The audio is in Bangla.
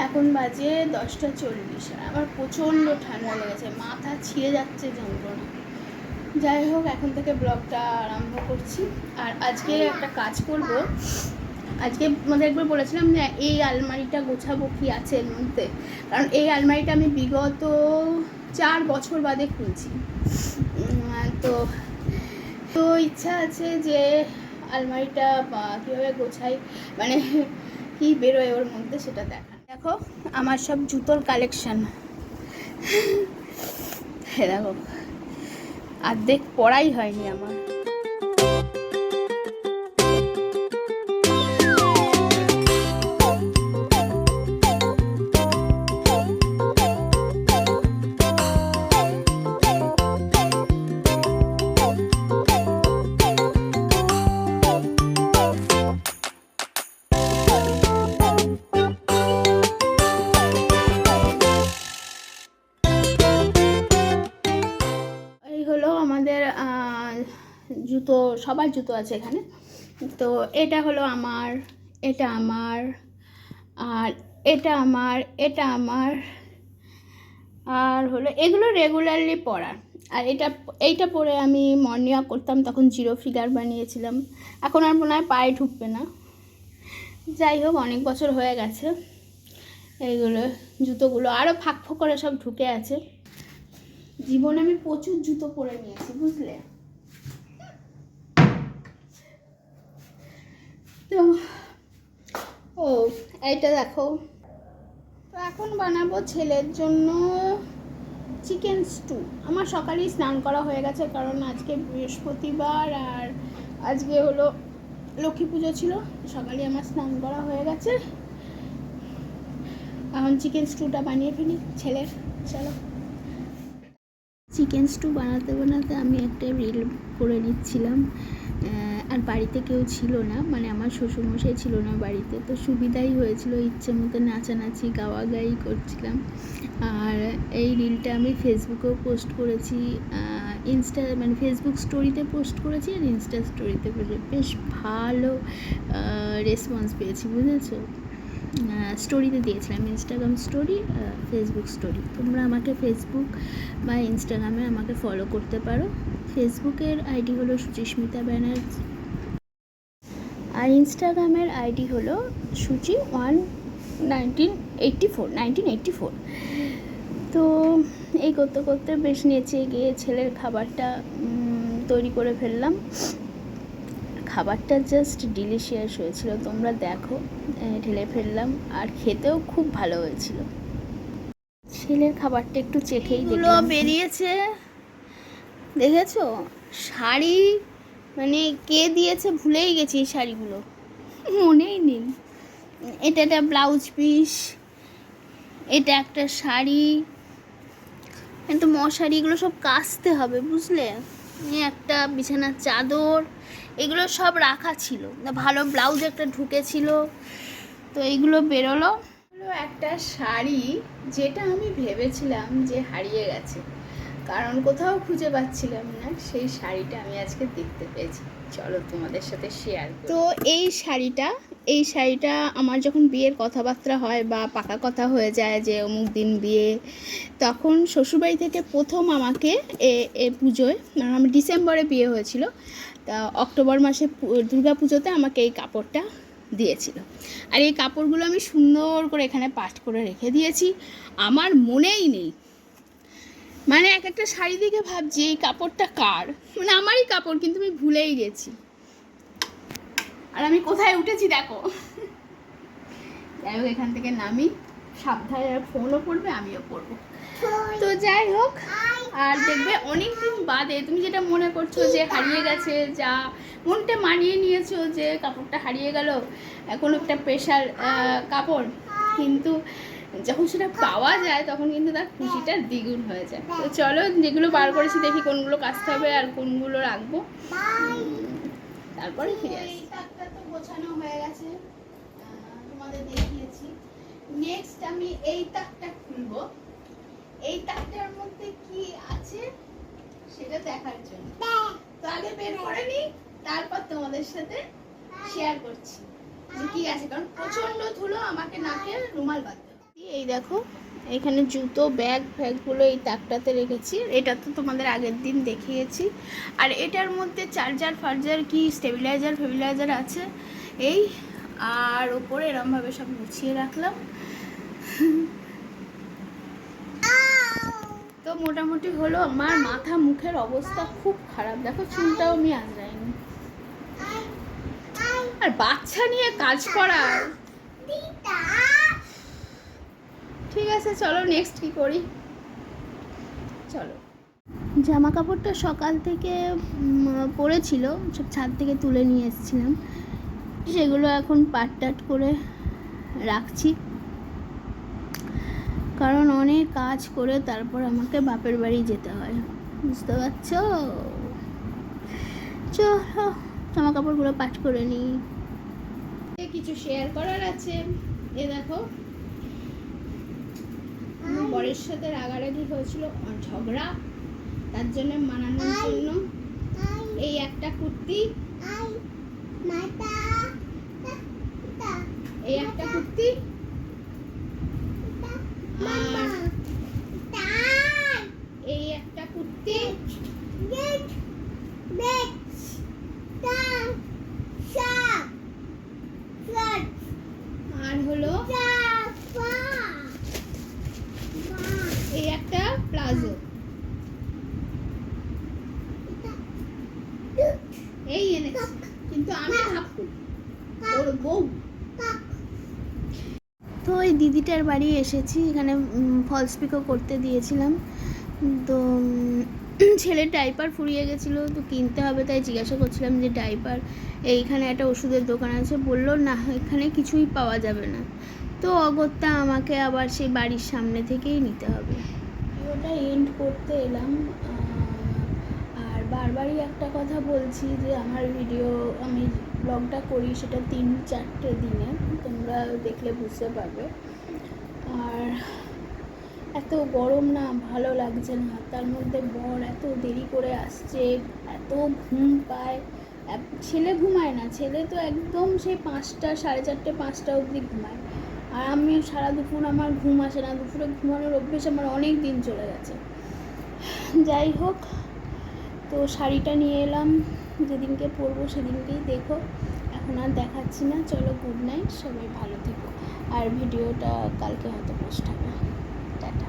এখন বাজে 10:40। আমার প্রচণ্ড ঠান্ডা লেগেছে, মাথা ছিঁড়ে যাচ্ছে যন্ত্রণা। যাই হোক, এখন থেকে ব্লগটা আরম্ভ করছি। আর আজকে একটা কাজ করব। আজকে আমাদের একবার বলেছিলাম যে এই আলমারিটা গোছাবো কি আছে এর মধ্যে, কারণ এই আলমারিটা আমি বিগত 4 বছর বাদে খুলছি। তো তো ইচ্ছা আছে যে আলমারিটা কীভাবে গোছাই, মানে কি বেরোয় ওর মধ্যে সেটা দেখা। দেখো আমার সব জুতোর কালেকশন, দেখো অর্ধেক পড়াই হয়নি আমার। আমাদের জুতো, সবার জুতো আছে এখানে। তো এটা হলো আমার, এটা আমার, আর এটা আমার, এটা আমার, আর হলো এগুলো রেগুলারলি পরার। আর এইটা পরে আমি মর্নিং ওয়াক করতাম, তখন 0 ফিগার বানিয়েছিলাম। এখন আর মনে হয় পায়ে ঢুকবে না। যাই হোক, অনেক বছর হয়ে গেছে। এইগুলো জুতোগুলো আরও ফাঁক করে সব ঢুকে আছে। জীবনে আমি প্রচুর জুতো পরে নিয়েছি, বুঝলে। তো এইটা দেখো। তো এখন বানাবো ছেলের জন্য চিকেন স্টু। আমার সকালেই স্নান করা হয়ে গেছে, কারণ আজকে বৃহস্পতিবার আর আজকে হলো লক্ষ্মী পুজো ছিল। সকালেই আমার স্নান করা হয়ে গেছে। এখন চিকেন স্টুটা বানিয়ে ফেলি ছেলের। চলো। চিকেন স্টু বানাতে বানাতে আমি একটা রিল করে নিচ্ছিলাম। আর বাড়িতে কেউ ছিল না, মানে আমার শ্বশুরমশাই ছিল না বাড়িতে। তো সুবিধাই হয়েছিল, ইচ্ছে মতো নাচানাচি গাওয়াগাই করছিলাম। আর এই রিলটা আমি ফেসবুকেও পোস্ট করেছি, মানে ফেসবুক স্টোরিতে পোস্ট করেছি আর ইনস্টা স্টোরিতে বেশ ভালো রেসপন্স পেয়েছি, বুঝেছো। স্টোরিতে দিয়েছিলাম, ইনস্টাগ্রাম স্টোরি, ফেসবুক স্টোরি। তোমরা আমাকে ফেসবুক বা ইনস্টাগ্রামে আমাকে ফলো করতে পারো। ফেসবুকের আইডি হলো সুচিস্মিতা ব্যানার্জি, আর ইনস্টাগ্রামের আইডি হলো সুচি 1984। তো এই করতে করতে বেশ নেচে গিয়ে ছেলের খাবারটা তৈরি করে ফেললাম। খাবারটা জাস্ট ডিলিশিয়াস হয়েছিল, তোমরা দেখো। ঢেলে ফেললাম, আর খেতেও খুব ভালো হয়েছিল। ছেলের খাবারটা একটু চেখেই দেখলাম। বেরিয়েছে, দেখেছো? শাড়ি মানে কে দিয়েছে ভুলেই গেছি, এই শাড়িগুলো মনেই নেই। এটা একটা ব্লাউজ পিস, এটা একটা শাড়ি, কিন্তু মশারি, এগুলো সব কাচতে হবে, বুঝলে। একটা বিছানার চাদর, এগুলো সব রাখা ছিল। ভালো ব্লাউজ একটা ঢুকেছিল, তো এইগুলো বেরোলো। একটা শাড়ি যেটা আমি ভেবেছিলাম যে হারিয়ে গেছে, কারণ কোথাও খুঁজে পাচ্ছিলাম না, সেই শাড়িটা আমি আজকে দেখতে পেয়েছি। চলো তোমাদের সাথে শেয়ার করি। তো এই শাড়িটা আমার যখন বিয়ের কথাবার্তা হয় বা পাকা কথা হয়ে যায় যে অমুক দিন বিয়ে, তখন শ্বশুরবাড়ি থেকে প্রথম আমাকে এ পুজোয়, আমার ডিসেম্বরে বিয়ে হয়েছিল, তা অক্টোবর মাসে দুর্গা পুজোতে আমাকে এই কাপড়টা দিয়েছিল। আর এই কাপড়গুলো আমি সুন্দর করে এখানে পাট করে রেখে দিয়েছি, আমার মনেই নেই। মানে এক একটা শাড়ি দেখে ভাবছি এই কাপড়টা কার, মানে আমারই কাপড়, কিন্তু আমি ভুলেই গেছি। আর আমি কোথায় উঠেছি দেখো। যাই হোক, এখান থেকে নামি, সাবধানে ফোনও পড়বে, আমিও পড়বো। তো যাই হোক, আর দেখবে অনেক দিন বাদে তুমি যেটা মনে করছো যে হারিয়ে গেছে, যা মনটা মানিয়ে নিয়েছো যে কাপড়টা হারিয়ে গেল, কোনো একটা স্পেশাল কাপড়, কিন্তু যখন সেটা পাওয়া যায় তখন কিন্তু তার খুশিটা দ্বিগুণ হয়ে যায়। তো চলো, যেগুলো বার করেছি দেখি কোনগুলো কাচতে হবে আর কোনগুলো রাখবো, তারপরে ফিরে আসি। তো গোছানো হয়ে গেছে, তোমাদের দেখিয়েছি। নেক্সট আমি এই তাকটা খুলবো। এই তাকটার মধ্যে কি আছে সেটা দেখার জন্য, তো আগে বের করে নিই, তারপর তোমাদের সাথে শেয়ার করছি যে কি আছে, কারণ প্রচন্ড ধুলো, আমাকে নাকে রুমাল বাঁধতে। এই দেখো এখানে জুতো ব্যাগ ফ্যাগগুলো এই তাকটাতে রেখেছি। এটা তো তোমাদের আগের দিন দেখিয়েছি। আর এটার মধ্যে চার্জার ফার্জার কি স্টেবিলাইজার ফেবিলাইজার আছে এই। আর ওপরে এরমভাবে সব গুছিয়ে রাখলাম। তো মোটামুটি হলো। আমার মাথা মুখের অবস্থা খুব খারাপ, দেখো চুলটাও আমি আঁচড়াইনি। আর বাচ্চা নিয়ে কাজ করা। ঠিক আছে চলো নেক্সট কি করি চলো। জামা কাপড়টা সকাল থেকে পরেছিল, সব ছাদ থেকে তুলে নিয়ে এসেছিলাম, সেগুলো এখন পাট টাট করে রাখছি, কারণ অনেক কাজ করে তারপর আমাকে বাপের বাড়ি যেতে হয়, বুঝতে পারছো। চলো জামা কাপড়গুলো পাট করে নিই। কিছু শেয়ার করার আছে। এ দেখো বরের সাথে রাগারাগি হয়েছিল, ঝগড়া, তার জন্য মানানোর জন্য এই একটা কুর্তি, এই একটা কুর্তি, আর এই একটা কুর্তি, আর হলো এই একটা প্লাজো, এই এনেছি, কিন্তু আমি থাকবো ওর বউ। তো ওই দিদিটার বাড়ি এসেছি, এখানে ফলস পিকও করতে দিয়েছিলাম। তো ছেলের ডাইপার ফুরিয়ে গেছিলো, তো কিনতে হবে, তাই জিজ্ঞাসা করছিলাম যে ডাইপার এইখানে একটা ওষুধের দোকান আছে, বললো না এখানে কিছুই পাওয়া যাবে না। তো অগত্যা আমাকে আবার সেই বাড়ির সামনে থেকেই নিতে হবে। ভিডিওটা এন্ড করতে এলাম। আর বারবারই একটা কথা বলছি যে আমার ভিডিও আমি ব্লগটা করি সেটা 3-4টে দিনে, তোমরা দেখলে বুঝতে পারবে। আর এত গরম না, ভালো লাগছে না, তার মধ্যে বর এত দেরি করে আসছে, এত ঘুম পায়। ছেলে ঘুমায় না, ছেলে তো একদম সেই 5টা 4:30 5টা অবধি ঘুমায়, আর আমি সারা দুপুর আমার ঘুম আসে না, দুপুরে ঘুমানোর অভ্যেস আমার অনেক দিন চলে গেছে। যাই হোক, তো শাড়িটা নিয়ে এলাম, যেদিনকে পরবো সেদিনকেই দেখো, এখন আর দেখাচ্ছি না। চলো গুড নাইট, সবাই ভালো থেকো, আর ভিডিওটা কালকে হয়তো পোস্ট হবে। টাটা।